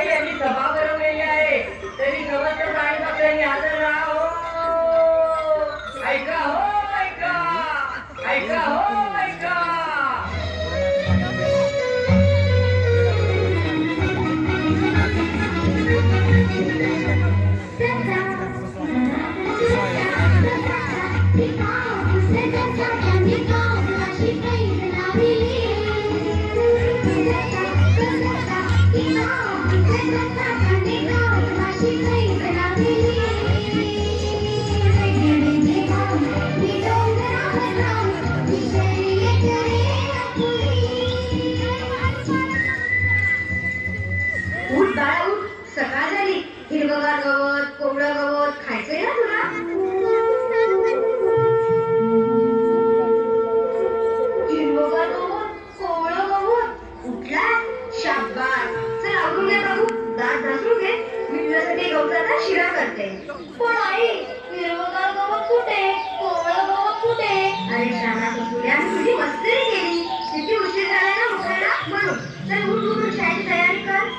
आई यांनी सभा भरवलेली आहे, तरी समस्त प्राणी पक्ष्यांनी हजर राहा हो. ऐका हो, ऐका, ऐका हो, ऐका. उठ बाळा उठ, सकाळ झाली. हिरवगार गवत, कोवळं गवत खायचंय ना तुला. हिरवगार गवत, कोवळं गवत उठला. शाबास, चल आवरून घे बाबू, दात घासून घे. मी तुझ्यासाठी गवताचा शिरा करते. पण आई, हिरवगार गवत कुठे, कोवळं गवत कुठे? अरे शाळा तुझ्या तुझी मस्करी केली. किती उशीर झाला ना उठायला म्हणून. चल उठ उठ, शाळेची तयारी कर.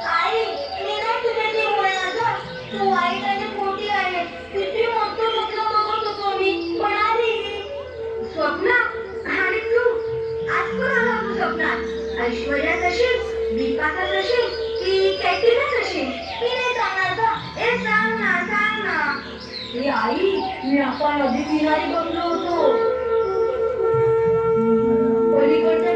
आई, मी नाही तुझ्याशी बोलणार गं. तू वाईट आणि मोठी आहे. किती मोठं स्वप्न बघत होतो मी, पण आली. स्वप्न? आणि तू आज कोण आला तू स्वप्नात? ऐश्वर्या तशी, दीपाचा तशी, की कॅटिना तशी? मी नाही सांगणार गं. ए सांग ना, सांग ना. ए आई, मी आता नदी किनारी बसलो होतो. पलीकडच्या